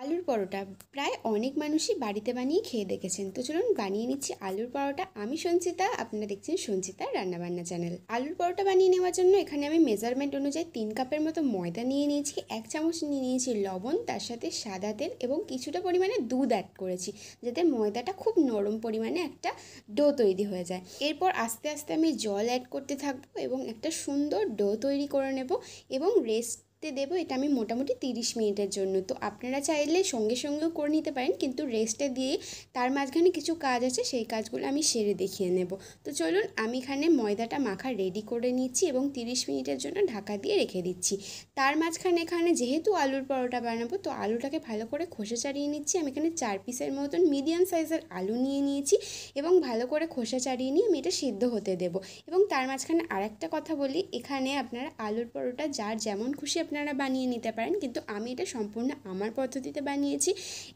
আলুর পরোটা প্রায় অনেক মানুষই বাড়িতে বানিয়ে খেয়ে দেখেছেন। তো চলুন বানিয়ে নিচ্ছি আলুর পরোটা। আমি সঞ্চিতা, আপনারা দেখছেন সঞ্চিতা রান্নাবান্না চ্যানেল। আলুর পরোটা বানিয়ে নেওয়ার জন্য এখানে আমি মেজারমেন্ট অনুযায়ী 3 কাপের মতো ময়দা নিয়ে নিয়েছি, 1 চামচ নিয়ে নিয়েছি লবণ, তার সাথে সাদা তেল এবং কিছুটা পরিমাণে দুধ অ্যাড করেছি, যাতে ময়দাটা খুব নরম পরিমাণে একটা ডো তৈরি হয়ে যায়। এরপর আস্তে আস্তে আমি জল অ্যাড করতে থাকবো এবং একটা সুন্দর ডো তৈরি করে নেব এবং রেস্ট দেবো। এটা আমি মোটামুটি 30 মিনিটের জন্য। তো আপনারা চাইলে সঙ্গে সঙ্গেও করে নিতে পারেন, কিন্তু রেস্টে দিয়ে তার মাঝখানে কিছু কাজ আছে, সেই কাজগুলো আমি সেরে দেখিয়ে নেব। তো চলুন আমি এখানে ময়দাটা মাখা রেডি করে নিচ্ছি এবং 30 মিনিটের জন্য ঢাকা দিয়ে রেখে দিচ্ছি। তার মাঝখানে এখানে যেহেতু আলুর পরোটা বানাবো, তো আলুটাকে ভালো করে খোসা ছাড়িয়ে নিচ্ছি। আমি এখানে 4 পিসের মতন মিডিয়াম সাইজের আলু নিয়ে নিয়েছি এবং ভালো করে খোসা ছাড়িয়ে নিয়ে আমি এটা সিদ্ধ হতে দেবো। এবং তার মাঝখানে আরেকটা কথা বলি, এখানে আপনারা আলুর পরোটা যার যেমন খুশি আপনারা বানিয়ে নিতে পারেন, কিন্তু আমি এটা সম্পূর্ণ আমার পদ্ধতিতে বানিয়েছি।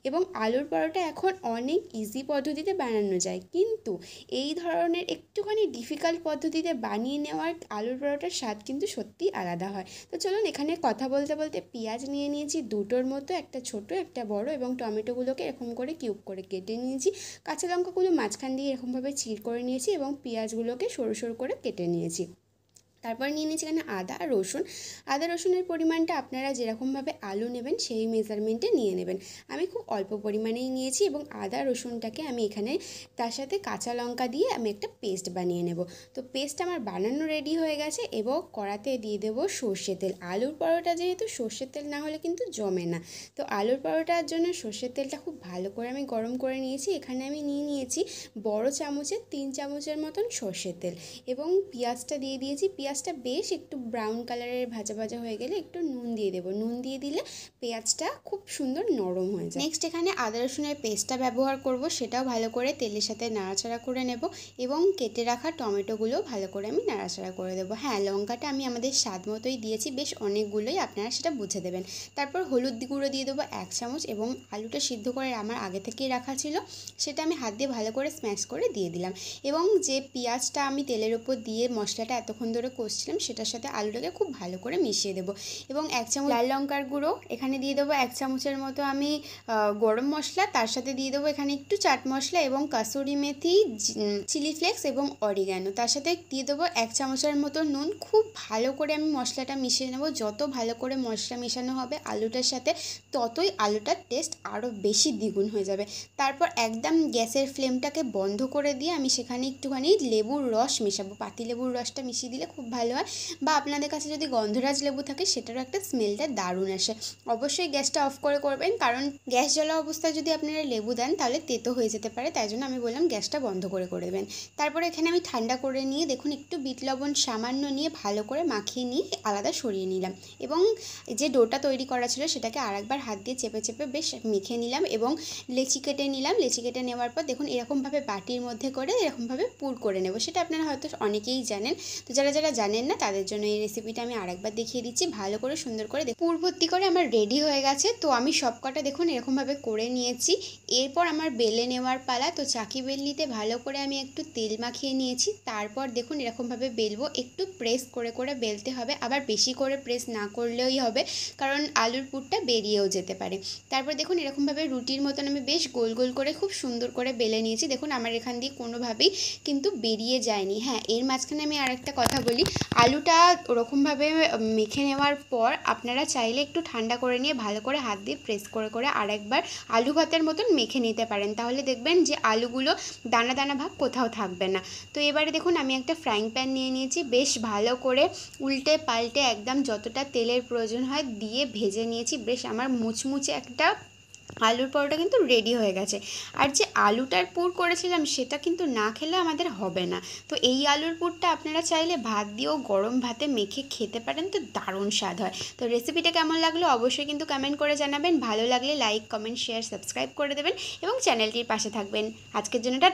এবং আলুর পরোটা এখন অনেক ইজি পদ্ধতিতে বানানো যায়, কিন্তু এই ধরনের একটুখানি ডিফিকাল্ট পদ্ধতিতে বানিয়ে নেওয়ার আলুর পরোটার স্বাদ কিন্তু সত্যিই আলাদা হয়। তো চলুন এখানে কথা বলতে বলতে পেঁয়াজ নিয়ে নিয়েছি দুটোর মতো, একটা ছোট একটা বড়, এবং টমেটোগুলোকে এরকম করে কিউব করে কেটে নিয়েছি। কাঁচা লঙ্কাগুলো মাঝখান দিয়ে এরকমভাবে চির করে নিয়েছি এবং পেঁয়াজগুলোকে সরু সরু করে কেটে নিয়েছি। তারপর নিয়ে নিয়েছি এখানে আদা আর রসুন। আদা রসুনের পরিমাণটা আপনারা যেরকমভাবে আলু নেবেন সেই মেজারমেন্টে নিয়ে নেবেন। আমি খুব অল্প পরিমাণেই নিয়েছি এবং আদা রসুনটাকে আমি এখানে তার সাথে কাঁচা লঙ্কা দিয়ে আমি একটা পেস্ট বানিয়ে নেব। তো পেস্ট আমার বানানো রেডি হয়ে গেছে এবং কড়াতে দিয়ে দেবো সর্ষের তেল। আলুর পরোটা যেহেতু সর্ষের তেল না হলে কিন্তু জমে না, তো আলুর পরোটার জন্য সর্ষের তেলটা খুব ভালো করে আমি গরম করে নিয়েছি। এখানে আমি নিয়ে নিয়েছি বড় চামচের 3 চামচের মতন সর্ষের তেল এবং পেঁয়াজটা দিয়ে দিয়েছি। পেঁয়াজটা বেশ একটু ব্রাউন কালারের ভাজা ভাজা হয়ে গেলে একটু নুন দিয়ে দেবো। নুন দিয়ে দিলে পেঁয়াজটা খুব সুন্দর নরম হয়ে যায়। নেক্সট এখানে আদা রসুনের পেস্টটা ব্যবহার করব, সেটাও ভালো করে তেলের সাথে নাড়াচাড়া করে নেব এবং কেটে রাখা টমেটোগুলো ভালো করে আমি নাড়াচাড়া করে দেবো। হ্যাঁ, লঙ্কাটা আমি আমাদের স্বাদ মতোই দিয়েছি, বেশ অনেকগুলোই, আপনারা সেটা বুঝে দেবেন। তারপর হলুদ গুঁড়ো দিয়ে দেবো 1 চামচ এবং আলুটা সিদ্ধ করে আমার আগে থেকেই রাখা ছিল, সেটা আমি হাত দিয়ে ভালো করে স্ম্যাশ করে দিয়ে দিলাম। এবং যে পেঁয়াজটা আমি তেলের ওপর দিয়ে মশলাটা এতক্ষণ ধরে কষছিলাম, সেটার সাথে আলুটাকে খুব ভালো করে মিশিয়ে দেবো। এবং 1 চামচ লাল লঙ্কার গুঁড়ো এখানে দিয়ে দেবো, 1 চামচের মতো আমি গরম মশলা, তার সাথে দিয়ে দেবো এখানে একটু চাট মশলা এবং কাসুরি মেথি, চিলি ফ্লেক্স এবং অরিগ্যানো, তার সাথে দিয়ে দেবো 1 চামচের মতো নুন। খুব ভালো করে আমি মশলাটা মিশিয়ে নেব। যত ভালো করে মশলা মেশানো হবে আলুটার সাথে, ততই আলুটার টেস্ট আরও বেশি দ্বিগুণ হয়ে যাবে। তারপর একদম গ্যাসের ফ্লেমটাকে বন্ধ করে দিয়ে আমি সেখানে একটুখানি লেবুর রস মেশাবো। পাতিলেবুর রসটা মিশিয়ে দিলে খুব ভালো হয়, বা আপনাদের কাছে যদি গন্ধরাজ লেবু থাকে সেটারও একটা স্মেলটা দারুণ আসে। অবশ্যই গ্যাসটা অফ করে করবেন, কারণ গ্যাস জ্বলা অবস্থায় যদি আপনারা লেবু দেন তাহলে তেতো হয়ে যেতে পারে, তাই জন্য আমি বললাম গ্যাসটা বন্ধ করে দেবেন। তারপরে এখানে আমি ঠান্ডা করে নিয়ে দেখুন একটু বিট লবণ সামান্য নিয়ে ভালো করে মাখিয়ে নিয়ে আলাদা সরিয়ে নিলাম এবং যে ডোটা তৈরি করা ছিল সেটাকে আরেকবার হাত দিয়ে চেপে চেপে বেশ মেখে নিলাম এবং লেচি কেটে নিলাম। লেচি কেটে নেওয়ার পর দেখুন এরকমভাবে বাটির মধ্যে করে এরকমভাবে পুর করে নেব। সেটা আপনারা হয়তো অনেকেই জানেন, তো যারা যারা জানেন না তাদের জন্য এই রেসিপিটা আমি আরেকবার দেখিয়ে দিচ্ছি। ভালো করে সুন্দর করে পুর ভর্তি করে আমার রেডি হয়ে গেছে। তো আমি সবকটা দেখুন এরকমভাবে করে নিয়েছি। এরপর আমার বেলে নেওয়ার পালা। তো চাকি বেলনিতে ভালো করে আমি একটু তেল মাখিয়ে নিয়েছি। তারপর দেখুন এরকমভাবে বেলবো, একটু প্রেস করে করে বেলতে হবে, আবার বেশি করে প্রেস না করলেই হবে, কারণ আলুর পুরটা বেরিয়েও যেতে পারে। তারপর দেখুন এরকমভাবে রুটির মতন আমি বেশ গোল গোল করে খুব সুন্দর করে বেলে নিয়েছি। দেখুন আমার এখান দিয়ে কোনোভাবেই কিন্তু বেরিয়ে যায়নি। হ্যাঁ, এর মাঝখানে আমি আরেকটা কথা বলি, আলুটা ওরকমভাবে মেখে নেওয়ার পর আপনারা চাইলে একটু ঠান্ডা করে নিয়ে ভালো করে হাত দিয়ে প্রেস করে করে আরেকবার আলু ভাতের মতন মেখে নিতে পারেন, তাহলে দেখবেন যে আলুগুলো দানা দানা ভাব কোথাও থাকবে না। তো এবারে দেখুন আমি একটা ফ্রাইং প্যান নিয়ে নিয়েছি, বেশ ভালো করে উল্টে পাল্টে একদম যতটা তেলের প্রয়োজন হয় দিয়ে ভেজে নিয়েছি। বেশ আমার মুচমুচে একটা আলুর পরোটা কিন্তু রেডি হয়ে গেছে। আর যে আলুটার পুর করেছিলাম সেটা কিন্তু না খেলে আমাদের হবে না। তো এই আলুর পুরটা আপনারা চাইলে ভাত দিয়েও গরম ভাতে মেখে খেতে পারেন, তো দারুণ স্বাদ হয়। তো রেসিপিটা কেমন লাগলো অবশ্যই কিন্তু কমেন্ট করে জানাবেন। ভালো লাগলে লাইক, কমেন্ট, শেয়ার, সাবস্ক্রাইব করে দেবেন এবং চ্যানেলটির পাশে থাকবেন। আজকের জন্য